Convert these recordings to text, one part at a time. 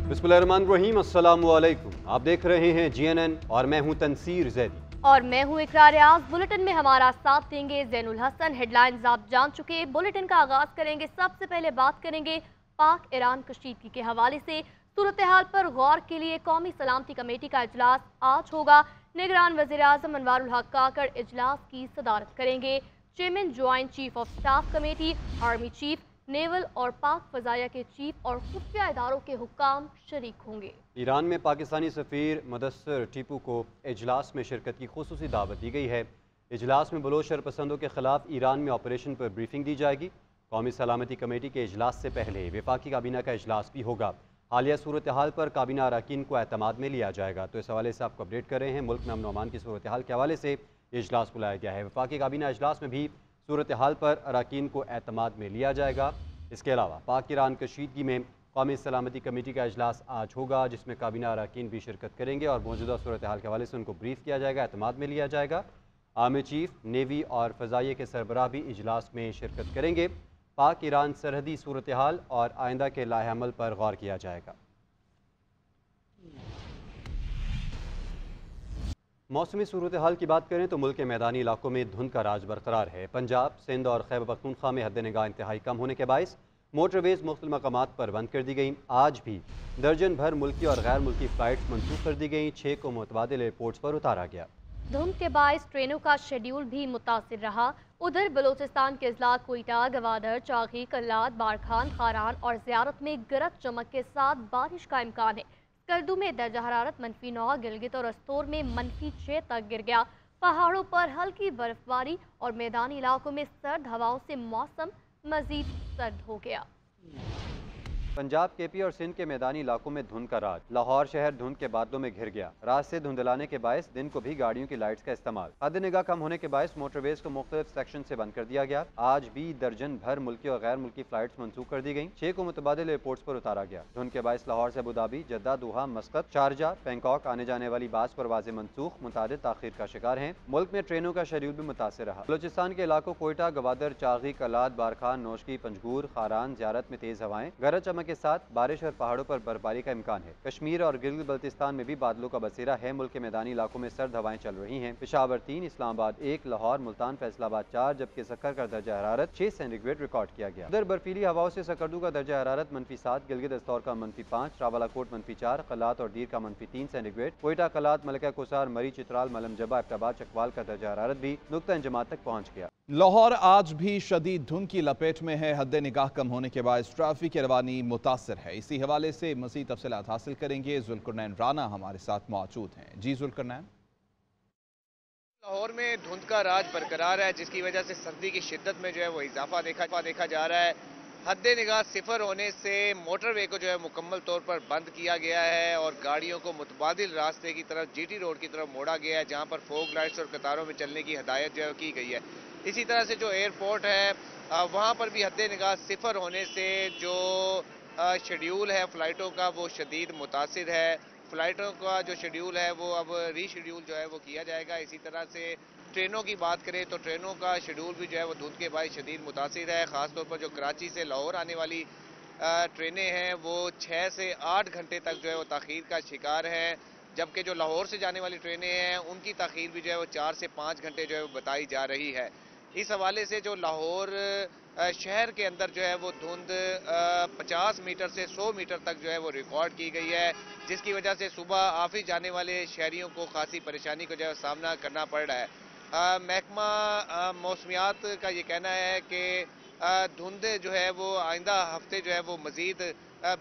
बिस्मिल्लाहिर्रहमानिर्रहीम, अस्सलामु अलैकुम। आप देख रहे हैं GNN और मैं हूं तनसीर जैदी और मैं हूं इकरार रियाज। बुलेटिन में हमारा साथ देंगे जैनुल हसन। हेडलाइंस आप जान चुके। बुलेटिन का आगाज करेंगे। सबसे पहले बात करेंगे पाक ईरान कशीदगी के हवाले से। सूरत हाल पर गौर के लिए कौमी सलामती कमेटी का इजलास आज होगा। निगरान वज़ीर आज़म अनवारुल हक काकड़ इजलास की सदारत करेंगे। Chairman joint chief of staff committee, army chief, naval और पाक फजाया के चीफ और खुफिया इदारों के हुक्काम शरीक होंगे। ईरान में पाकिस्तानी सफ़ीर मुदस्सर टीपू को इजलास में शिरकत की खुसूसी दावत दी गई है। इजलास में बलोच शरपसंदों के खिलाफ ईरान में ऑपरेशन पर ब्रीफिंग दी जाएगी। कौमी सलामती कमेटी के इजलास से पहले वफाकी काबीना का इजलास भी होगा। हालिया सूरत हाल पर काबीना अरकान को एतमाद में लिया जाएगा। तो इस हवाले से आपको अपडेट कर रहे हैं। मुल्क में अमन अमान की सूरत हाल के हवाले से इजलास बुलाया गया है। वफाकी काबीना इजलास में भी सूरत हाल पर अरकान को एतमाद में लिया जाएगा। इसके अलावा पाक ईरान कशीदगी में कौमी सलामती कमेटी का इजलास आज होगा, जिसमें काबीना अरकान भी शिरकत करेंगे और मौजूदा सूरत हाल के हवाले से उनको ब्रीफ किया जाएगा, एतमाद में लिया जाएगा। आर्मी चीफ, नेवी और फ़ज़ाइये के सरबराह भी इजलास में शिरकत करेंगे। पाक ईरान सरहदी सूरत हाल और आइंदा के लाहे अमल पर गौर किया जाएगा। मौसमी सूरत हाल की बात करें तो मुल्क के मैदानी इलाकों में धुंध का राज बरकरार है। पंजाब, सिंध और खैबर पख्तूनख्वा में हद निगाह इंतहाई कम होने के बायस मोटरवेज मुख्तलिफ मकामात पर बंद कर दी गई। आज भी दर्जन भर मुल्की और गैर मुल्की फ़्लाइट्स मनसूख कर दी गई। 6 को मुतबादिल एयरपोर्ट्स पर उतारा गया। धुंध के बायस ट्रेनों का शेड्यूल भी मुतासिर रहा। उधर बलोचिस्तान के अजला कोयटा, गवादर, चागी, कल्लात, बारखान, खारान और ज़ियारत में गरज चमक के साथ बारिश का इम्कान है। स्कर्दू में दर्जा हरारत -9, गिलगित और अस्तोर में -6 तक गिर गया। पहाड़ों पर हल्की बर्फबारी और मैदानी इलाकों में सर्द हवाओं से मौसम मजीद सर्द हो गया। पंजाब, KP और सिंध के मैदानी इलाकों में धुंध का राज। लाहौर शहर धुंध के बादलों में घिर गया। रात से धुंधलाने के बायस दिन को भी गाड़ियों की लाइट्स का इस्तेमाल। हद निगाह कम होने के बायस मोटरवेज को मुख्तलिफ सेक्शन से बंद कर दिया गया। आज भी दर्जन भर मुल्की और गैर मुल्की फ़्लाइट्स मनसूख कर दी गई। 6 को मुतबादिल एयरपोर्ट्स पर उतारा गया। धुंध के बायस लाहौर से अबूधाबी, जद्दा, दोहा, मस्कत, शारजा, बैंकॉक आने जाने वाली बास परवाज़ें मनसूख, मुतादिद ताख़ीर का शिकार हैं। मुल्क में ट्रेनों का शेड्यूल भी मुतासिर रहा। बलोचिस्तान के इलाकों कोयटा, गवादर, चागी, कलात, बारखान, नौशकी, पंजगूर, खारान, ज़ियारत में तेज़ हवाएं, गरज चमक के साथ बारिश और पहाड़ों पर बर्फबारी का इम्कान है। कश्मीर और गिलगित बल्तिस्तान में भी बादलों का बसेरा है। मुल्क के मैदानी इलाकों में सर्द हवाएं चल रही हैं। पेशावर 3, इस्लामाबाद 1, लाहौर, मुल्तान, फैसलाबाद 4, जबकि सक्कर का दर्जा हरारत 6 सेंटीग्रेड रिकॉर्ड किया गया। उधर बर्फीली हवाओं से सकरदू का दर्जा हरारत -7, गिलगित अस्तौर का -5, रावलाकोट -4, कलात और दीर का -3 सेंटीग्रेड, कोयटा, कलात, मलका कुसार, मरी, चित्राल, मलम जबा, इब्टाबाद, चकवाल का दर्जा हरारत भी नुक्ता इंजमात तक पहुँच गया। लाहौर आज भी शदीद धुंध की लपेट में है। हद निगाह कम होने के बाद ट्रैफिक की रवानी मुतासर है। इसी हवाले से मज़ीद तफसीलात हासिल करेंगे। जुल्करनैन राना हमारे साथ मौजूद हैं। जी जुल्करनैन। लाहौर में धुंध का राज बरकरार है, जिसकी वजह से सर्दी की शिद्दत में जो है वो इजाफा देखा जा रहा है। हद निगाह सिफर होने से मोटरवे को जो है मुकम्मल तौर पर बंद किया गया है और गाड़ियों को मुतबादिल रास्ते की तरफ, GT रोड की तरफ मोड़ा गया है, जहां पर फोग लाइट्स और कतारों में चलने की हदायत जो है की गई है। इसी तरह से जो एयरपोर्ट है वहां पर भी हद निगाह सिफर होने से जो शेड्यूल है फ़्लाइटों का वो शदीद मुतासिर है। फ़्लाइटों का जो शेड्यूल है वो अब रीशेड्यूल जो है वो किया जाएगा। इसी तरह से ट्रेनों की बात करें तो ट्रेनों का शेड्यूल भी जो है वो धुंध के बायस शदीद मुतासिर है। ख़ासतौर पर जो कराची से लाहौर आने वाली ट्रेनें हैं वो 6 से 8 घंटे तक जो है वो ताख़ीर का शिकार हैं, जबकि जो लाहौर से जाने वाली ट्रेनें हैं उनकी ताख़ीर भी जो है वो 4 से 5 घंटे जो है वो बताई जा रही है। इस हवाले से जो लाहौर शहर के अंदर जो है वो धुंध 50 मीटर से 100 मीटर तक जो है वो रिकॉर्ड की गई है, जिसकी वजह से सुबह ऑफिस जाने वाले शहरियों को खासी परेशानी को जो है सामना करना पड़ रहा है। महकमा मौसमियात का ये कहना है कि धुंध जो है वो आइंदा हफ्ते जो है वो मज़ीद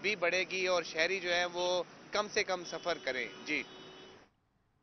भी बढ़ेगी और शहरी जो है वो कम से कम सफ़र करें। जी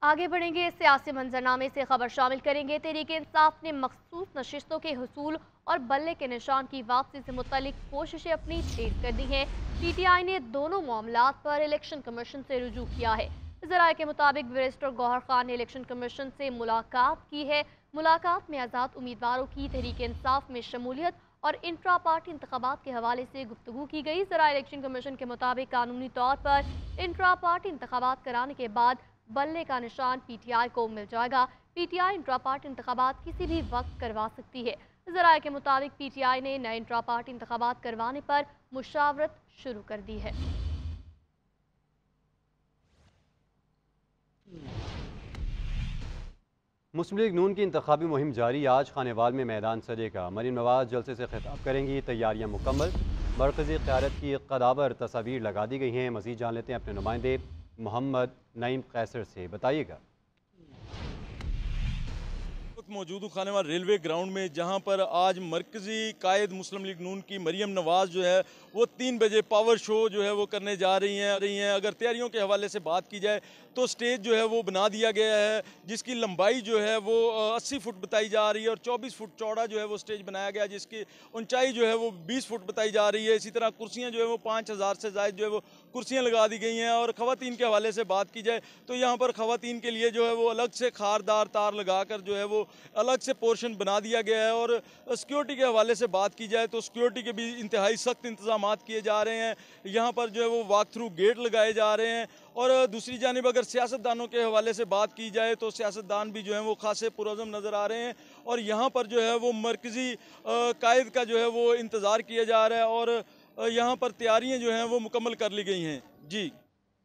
आगे बढ़ेंगे। सियासी मंजरनामे से खबर शामिल करेंगे। तहरीक इंसाफ ने मखसूस नशिस्तों के हुसूल और बल्ले के निशान की वापसी से मुतल्लिक कोशिशें अपनी तेज कर दी हैं। PTI ने दोनों मामलात पर इलेक्शन कमीशन से रुजू किया है। ज़राए के मुताबिक बैरिस्टर गौहर खान ने इलेक्शन कमीशन से मुलाकात की है। मुलाकात में आज़ाद उम्मीदवारों की तहरीक इंसाफ में शमूलियत और इंट्रा पार्टी इंतखाबात के हवाले से गुफ्तगू की गई। ज़राए इलेक्शन कमीशन के मुताबिक कानूनी तौर पर इंट्रा पार्टी इंतखाबात कराने के बाद बल्ले का निशान PTI को मिल जाएगा। PTI इंट्रा पार्टी इंतखाबात किसी भी वक्त करवा सकती है। ज़राए के मुताबिक PTI ने नए इंट्रा पार्टी इंतखाबात करवाने पर मुशावरत शुरू कर दी है। مسلم لیگ نون کی انتخابی مہم جاری، آج خانیوال میں میدان سجے گا۔ مریم نواز جلسے سے خطاب کریں گی، تیاریاں مکمل، مرکزی قیادت کی قدابر تصاویر لگا دی گئی ہیں۔ مزید جان لیتے ہیں اپنے نمائندے محمد نعیم قیصر سے، بتائیے گا۔ موجود ہوں خانیوال ریلوے گراؤنڈ میں، جہاں پر آج مرکزی قائد مسلم لیگ نون کی مریم نواز جو ہے وہ 3 بجے پاور شو جو ہے وہ کرنے جا رہی ہیں۔ اگر تیاریوں کے حوالے سے بات کی جائے تو سٹیج جو ہے وہ بنا دیا گیا ہے، جس کی لمبائی جو ہے وہ 80 فٹ بتائی جا رہی ہے اور 24 فٹ چوڑا جو ہے وہ سٹیج بنایا گیا، جس کی اونچائی جو ہے وہ 20 فٹ بتائی جا رہی ہے۔ اسی طرح کرسیاں جو ہے وہ 5000 سے زائد جو ہے وہ کرسیاں لگا دی گئی ہیں۔ اور خواتین کے حوالے سے بات کی جائے تو یہاں پر خواتین کے لیے جو ہے وہ الگ سے خاردار تار لگا کر جو ہے وہ الگ سے پورشن بنا دیا گیا ہے۔ اور سیکیورٹی کے حوالے سے بات کی جائے تو سیکیورٹی کے بھی انتہائی سخت انتظامات کیے جا رہے ہیں۔ یہاں پر جو ہے وہ واک تھرو گیٹ لگائے جا رہے ہیں۔ اور دوسری جانب اگر سیاستدانوں کے حوالے سے بات کی جائے تو سیاستدان بھی جو ہیں وہ خاصے پرعزم نظر آ رہے ہیں، اور یہاں پر جو ہے وہ مرکزی قائد کا جو ہے وہ انتظار کیا جا رہا ہے، اور یہاں پر تیاریاں جو ہیں وہ مکمل کر لی گئی ہیں۔ جی،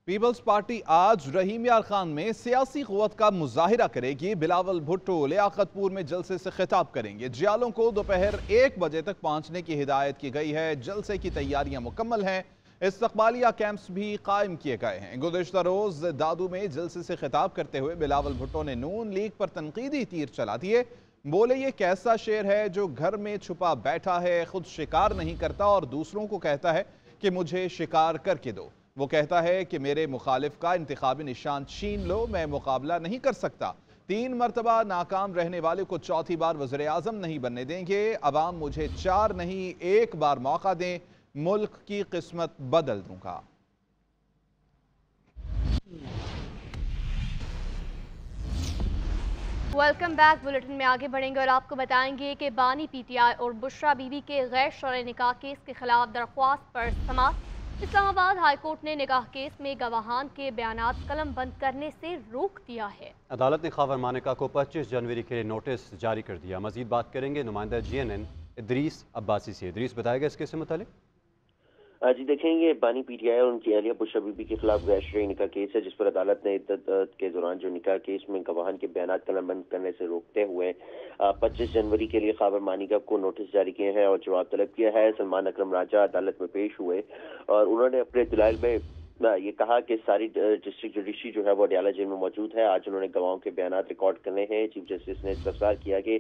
پیپلز پارٹی آج رحیم یار خان میں سیاسی قوت کا مظاہرہ کرے گی۔ بلاول بھٹو لیاقت پور میں جلسے سے خطاب کریں گے۔ جیالوں کو دوپہر 1 بجے تک پہنچنے کی ہدایت کی گئی ہے۔ جلسے کی تیاریاں مکمل ہیں، استقبالیہ کیمپس بھی قائم کیے گئے ہیں۔ گزشتہ روز دادو میں جلسے سے خطاب کرتے ہوئے بلاول بھٹو نے نون لیگ پر تنقیدی تیر چلا دیے۔ بولے یہ کیسا شیر ہے جو گھر میں چھپا بیٹھا ہے، خود شکار نہیں کرتا اور دوسروں کو کہتا ہے کہ مجھے شکار کر کے دو۔ وہ کہتا ہے کہ میرے مخالف کا انتخابی نشان چھین لو، میں مقابلہ نہیں کر سکتا۔ 3 مرتبہ ناکام رہنے والے کو چوتھی بار وزیر اعظم نہیں بننے دیں گے۔ عوام مجھے 4 نہیں 1 بار موقع دیں، ملک کی قسمت بدل دوں گا۔ Welcome back. بلیٹن میں آگے بڑھیں گے اور آپ کو بتائیں گے کہ بانی پی ٹی آئی اور بشرا بی بی کے غیر شرعی نکاح کیس کے خلاف درخواست پر سماعت۔ اسلام آباد ہائی کورٹ نے نکاح کیس میں گواہان کے بیانات قلم بند کرنے سے روک دیا ہے۔ عدالت نے خاور مانیکا کو 25 جنوری کے لیے نوٹس جاری کر دیا۔ مزید بات کریں گے نمائندہ GNN ادریس عباسی سے۔ ادریس، بتائے گا اس کیس سے متعلق؟ جی دیکھیں، یہ بانی پی ٹی آئی اور ان کی اہلیہ بشرا بی بی کے خلاف غیر شرعی نکاح کیس ہے، جس پر عدالت نے عدت کے دوران جو نکاح کیس میں گواہان کے بیانات قلم بند کرنے سے روکتے ہوئے 25 جنوری کے لیے خاور مانیکا کو نوٹس جاری کیے ہیں اور جواب طلب کیا ہے۔ سلمان اکرم راجہ عدالت میں پیش ہوئے اور انہوں نے اپنے دلائل میں یہ کہا کہ ساری ڈسٹرکٹ جوڈیشری جو ہے وہ اڈیالہ جیل میں موجود ہے۔ آج انہوں نے گواہوں کے بیانات ریکارڈ کرنے ہیں۔ چیف جسٹس نے استفسار کیا کہ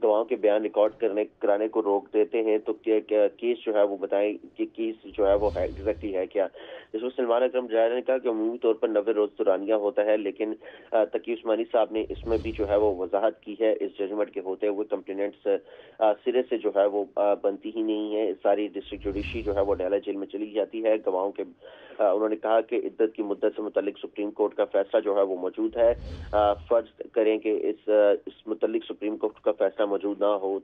گواہوں کے بیان ریکارڈ کرانے کو روک دیتے ہیں تو کیس جو ہے وہ بتائیں کہ کیس جو ہے وہ ایگزیکٹلی ہے کیا۔ اس میں سلمان اکرم راجہ نے کہا کہ عمومی طور پر 90 روز دورانیہ ہوتا ہے، لیکن تقی عثمانی صاحب نے اس میں بھی جو ہے وہ وضاحت کی ہے۔ اس ججمنٹ کے ہوتے ہوئے کمپلینٹس سرے سے جو ہے وہ بنتی ہی نہیں ہے۔ ساری ڈسٹرکٹ جوڈیشری جو ہے وہ اڈیالہ جیل میں چلی جاتی ہے۔ گواہوں کے انہوں نے کہا کہ عدت کی مدت سے متعلق سپریم کورٹ کا فیصلہ جو ہے وہ موجود ہے۔ فرض کریں کہ اس متعلق سپریم کورٹ کا فیصلہ موجود نہ ہو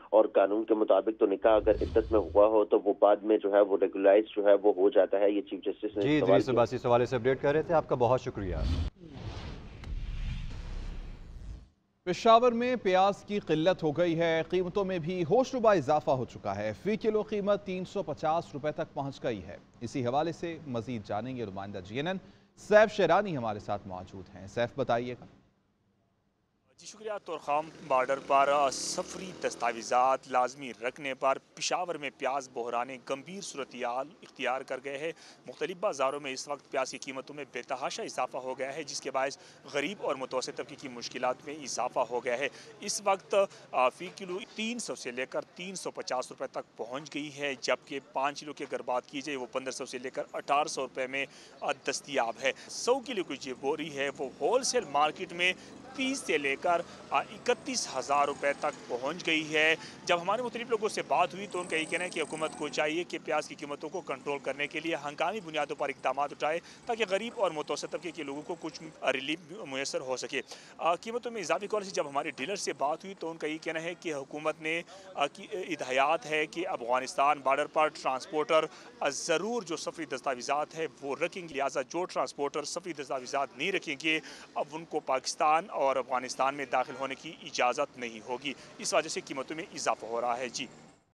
اور قانون کے مطابق تو نکاح اگر عدت میں ہوا ہو تو وہ بعد میں جو ہے وہ ریگولائز جو ہے وہ ہو جاتا ہے۔ یہ چیف جسٹس نے جی، ادریس عباسی اس حوالے سے اپڈیٹ کر رہے تھے، آپ کا بہت شکریہ۔ پشاور میں پیاز کی قلت ہو گئی ہے، قیمتوں میں بھی ہوش ربا اضافہ ہو چکا ہے۔ فی کلو قیمت 350 روپے تک پہنچ گئی ہے۔ اسی حوالے سے مزید جانیں گے نمائندہ GNN سیف شیرانی ہمارے ساتھ موجود ہیں۔ سیف، بتائیے گا۔ جی شکریہ طورخام، بارڈر پر سفری دستاویزات لازمی رکھنے پر پشاور میں پیاز بحران گمبھیر صورتحال اختیار کر گئے ہیں۔ مختلف بازاروں میں اس وقت پیاز کی قیمتوں میں بے تحاشا اضافہ ہو گیا ہے، جس کے باعث غریب اور متوسط طبقے کی مشکلات میں اضافہ ہو گیا ہے۔ اس وقت فی کلو 300 سے لے کر 350 روپے تک پہنچ گئی ہے، جبکہ 5 کلو کی اگر بات کی جائے وہ 1500 سے لے کر 1800 روپے میں دستیاب ہے۔ 100 کلو کی جو بوری ہے وہ ہول سیل مارکیٹ میں 30 سے لے کر 31,000 روپے تک پہنچ گئی ہے۔ جب ہمارے مختلف لوگوں سے بات ہوئی تو ان کا یہ کہنا ہے کہ حکومت کو چاہیے کہ پیاز کی قیمتوں کو کنٹرول کرنے کے لیے ہنگامی بنیادوں پر اقدامات اٹھائے تاکہ غریب اور متوسط طبقے کے لوگوں کو کچھ ریلیف میسر ہو سکے۔ قیمتوں میں اضافے کی وجہ سے جب ہمارے ڈیلر سے بات ہوئی تو ان کا یہ کہنا ہے کہ حکومت نے ہدایات ہے کہ افغانستان بارڈر پر ٹرانسپورٹر ضرور جو سفری دستاویزات ہے وہ رکھیں گے، لہٰذا جو ٹرانسپورٹر سفری دستاویزات نہیں رکھیں گے اب ان کو پاکستان اور افغانستان میں داخل ہونے کی اجازت نہیں ہوگی۔ اس وجہ سے قیمتوں میں اضافہ ہو رہا ہے۔ جی